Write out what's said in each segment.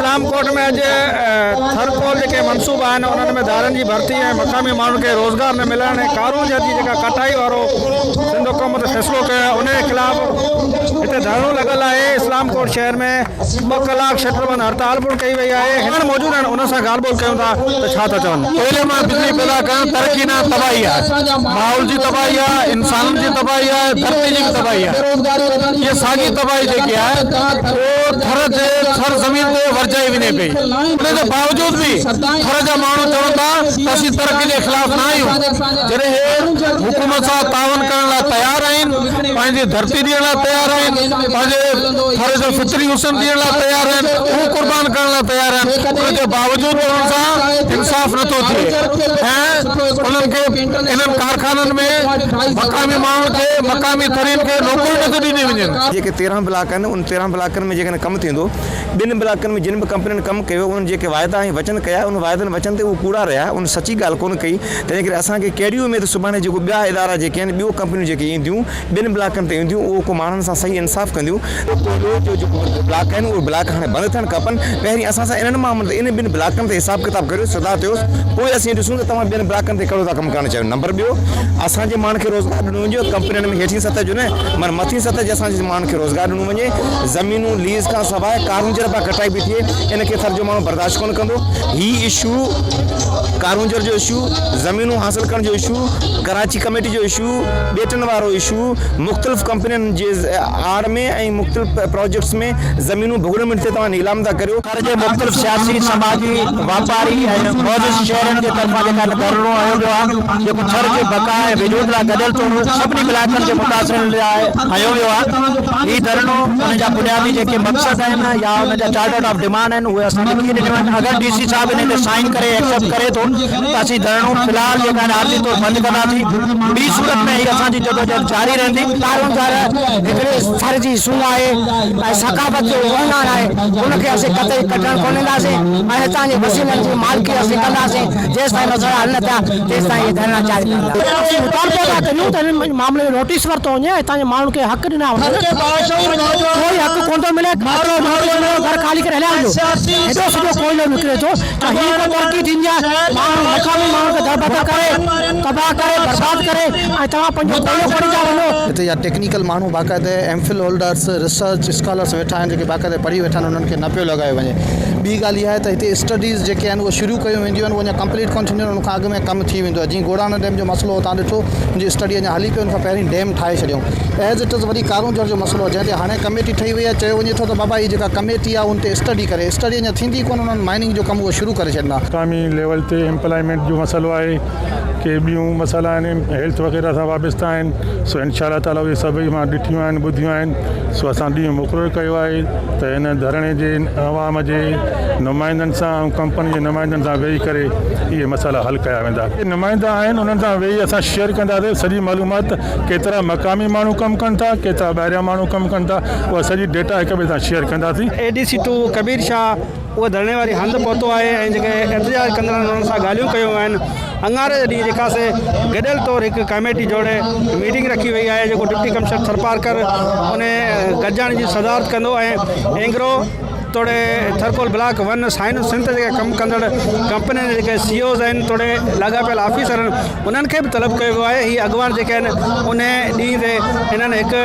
इस्लाम कोट में अज ٿرڪول के मंसूबा आहिनि उन्हनि में धारनि जी भर्ती ऐं मक़ामी माण्हुनि खे रोज़गार न मिलण ऐं कारونجهر जी जेका कटाई वारो सिंध हुकूमत फ़ैसिलो कयो उन जे ख़िलाफ़ हिते धरणो लॻल आहे। इस्लाम कोट शहर में 2 कलाक शटरबंद हड़ताल पिणु कई वई आहे। हिन मौजूद आहिनि उन सां ॻाल्हि ॿोल कयूं था त छा था चवनि। पहले मां बिजली पैदा कयां तरक़ी न तबाही आहे, माहौल जी तबाही आहे, इंसाननि जी तबाही आहे, धरती जी तबाही आहे। ये साॻी तबाही जेकी आहे वो थर ज़मीन ते वरजाई वञे पई। उन जे बावजूद भी थर जा माण्हू चवनि था त असीं तरक़ी जे ख़िलाफ़ न आहियूं। जॾहिं हे हुकूमत सां तावन करण लाइ तयारु आहिनि, पंहिंजी धरती ॾियण लाइ तयारु आहिनि, पंहिंजे थर जो फितरी हुसन ॾियण लाइ तयारु आहिनि, उहो क़ुर्बान करण लाइ तयारु आहिनि। उन जे बावजूद उन्हनि सां इंसाफ़ नथो थिए ऐं उन्हनि खे इन्हनि कारखाननि में मक़ामी माण्हुनि खे मक़ामी तरीन खे नौकरियूं नथी ॾिनी वञनि। जेके 13 ब्लॉक आहिनि उन 13 ब्लॉकनि में जेकॾहिं कमु थींदो, 2 ब्लॉकनि में जिन बि कंपनियुनि कमु कयो उन्हनि जेके वाइदा ऐं वचन कया उन वाइदनि वचन ते उहे कूड़ा रहिया, उन सची ॻाल्हि कोन कई। तंहिं करे असांखे केडियूं में त सुभाणे जेको ॿिया इदारा जेके आहिनि ॿियूं कंपनियूं जेके ईंदियूं 2 ब्लॉकनि ते ईंदियूं उहो को माण्हुनि सां सही इंसाफ़ कंदियूं। जेको ब्लॉक आहिनि उहे ब्लॉक हाणे बंदि थियणु खपनि। पहिरीं असां सां इन्हनि मामलनि इन 2 ब्लॉकनि ते हिसाब किताब करियो, सदा थियोसि, पोइ असीं ॾिसूं त तव्हां 2 ब्लॉकनि ते कहिड़ो था कमु करणु चाहियो। नंबर ॿियो, असांजे माण्हुनि खे रोज़गार ॾिनो वञे कंपनियुनि में हेठीं सतह जो न माना मथीं सतह जे असांजे माण्हुनि खे रोज़गार ॾिनो वञे। ज़मीनूं लीज़ खां सवाइ कारونجهر पां कटाई बि थिए, इनखे थर जो माण्हू बर्दाश्त कोन कंदो। हीउ इशू कारونجهر जो इशू, ज़मीनूं हासिल करण जो इशू, कराची कमेटी जो इशू, ॿेटनि वारो इशू, मुख़्तलिफ़ कंपनियुनि जे आड़ में ऐं मुख़्तलिफ़ प्रोजेक्ट्स में ज़मीनूं भुगड़नि में तव्हां नीलाम था करियो। थर जे मुख़्तलिफ़ सियासी समाजी वापारी ऐं मौजूद शहरनि जे तरफ़ां जेका धरणो आयो वियो आहे जेको थर जे बका ऐं विजोद लाइ गॾियल तौरु सभिनी इलाइक़नि जे मुतासिरनि लाइ हयो वियो आहे। हीउ धरणो उन जा बुनियादी जेके मक़सद आहिनि या उन जा चार्टर ऑफ डिमांड आहिनि उहे असां लिखी ॾिनियूं आहिनि। अगरि DC साहिब इन ते साइन करे एक्सेप्ट करे थो त असीं धरणो फ़िलहाल जेका आहिनि आर्ज़ी तौरु बंदि कंदासीं। ॿी सूरत में हीअ असांजी जदोजहद जारी रहंदी। कारونجهر हिकिड़े थर जी सूंह आहे ऐं सक़ाफ़त जो वहिवार आहे, उनखे असीं कतई कटणु कोन ॾींदासीं ऐं हितां जे वसीलनि जी मालिकी असीं कंदासीं। जेसिताईं मसइला हल न थिया तेसिताईं इहे धरना जारी कंदासीं। मुतालबो था कयूं त हिन मामले में नोटिस वरितो वञे, हितां जे माण्हुनि खे हक़ ॾिना वञनि। कोई हक़ कोन थो मिले, घर खाली करे हलिया वञो। हेॾो सॼो कोयलो निकिरे थो त हीअ को तरक़ी थींदी आहे। माण्हू मक़ामी माण्हुनि खे दरबदर करे तबाह करे बर्बाद करे ऐं तव्हां पंहिंजो कोयलो खणी था वञो। हिते जा टेक्निकल माण्हू बाक़ाइदे MPhil होल्डर्स, रिसर्च स्कॉलर्स वेठा आहिनि जेके बाक़ाइदे पढ़ी वेठा आहिनि, उन्हनि खे न पियो लॻायो वञे। ॿी ॻाल्हि इहा आहे त हिते स्टडीज़ जेके आहिनि उहे शुरू कयूं वेंदियूं आहिनि, उहो अञा कंप्लीट कोन थींदियूं आहिनि, उनखां अॻु में कमु थी वेंदो आहे। जीअं गोड़ाना डैम जो मसइलो तव्हां ॾिठो, मुंहिंजी स्टडी अञा हली पियो, उनखां पहिरीं डैम ठाहे छॾियऊं। एज़ इट इज़ वरी कारونجهر जो मसइलो जंहिं ते हाणे कमेटी ठही वई आहे, चयो वञे थो त बाबा हीअ जेका कमेटी आहे उन ते स्टडी करे, स्टडी अञा थींदी कोन, उन्हनि माइनिंग जो कमु उहो शुरू करे छॾंदा। मक़ामी लेवल ते एम्प्लॉयमेंट जो मसइलो आहे के ॿियूं मसइला आहिनि हेल्थ वग़ैरह सां वाबस्ता आहिनि। सो इंशाअल्लाह ताला उहे सभई मां ॾिठियूं आहिनि, ॿुधियूं आहिनि। सो असां ॾींहुं मुक़ररु कयो आहे त हिन धरणे जे अवाम जे नुमाइंदनि सां ऐं कंपनी जे नुमाइंदनि सां वेही करे इहे मसइला हल कया वेंदा। नुमाइंदा आहिनि, उन्हनि सां वेही असां शेयर कंदासीं सॼी मालूमात, केतिरा मक़ामी माण्हू कमु कनि था, केतिरा ॿाहिरियां माण्हू कमु कनि था, उहा सॼी डेटा हिक ॿिए सां शेयर कंदासीं। ADC 2 कबीर शाह उहो धरणे वारी हंधि पहुतो आहे ऐं जेके एहतजाज कंदड़ उन्हनि सां ॻाल्हियूं कयूं आहिनि। अंगारे जे ॾींहुं जेका से गॾियल तौरु हिकु कमेटी जोड़े मीटिंग रखी वई आहे जेको डिप्टी कमिश्नर थरपारकर उन गॾिजाणी जी सदारत कंदो ऐं एंग्रो तोड़े ٿرڪول ब्लॉक 1 साइन सिंध जेके कमु कंदड़ कंपनी जे जेके CEOs आहिनि, तोड़े लाॻापियल ऑफिसर आहिनि, उन्हनि खे बि तलब कयो वियो आहे। हीअ अॻुवान जेके आहिनि उन ॾींहं ते हिननि हिकु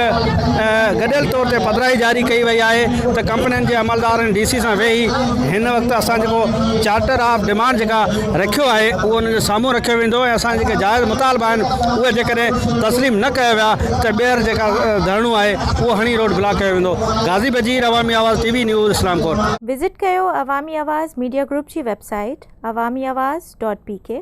गॾियल तौर ते पधराई जारी कई वई आहे त कंपनियुनि जे अमलदारनि DC सां वेही हिन वक़्तु असां जेको चार्टर ऑफ डिमांड जेका रखियो आहे उहो उन्हनि जे साम्हूं रखियो वेंदो ऐं असां जेके जाइज़ मुतालबा आहिनि उहे जेकॾहिं तस्लीम न कया विया त ॿीहर जेका धरणो आहे उहो हणी रोड ब्लॉक कयो वेंदो। गाज़ी बजीर, अवामी आवाज़ TV न्यूज़, इस्लाम कोट। विजिट कयो अवामी आवाज़ मीडिया ग्रुप जी वेबसाइट awamiawaz.pk।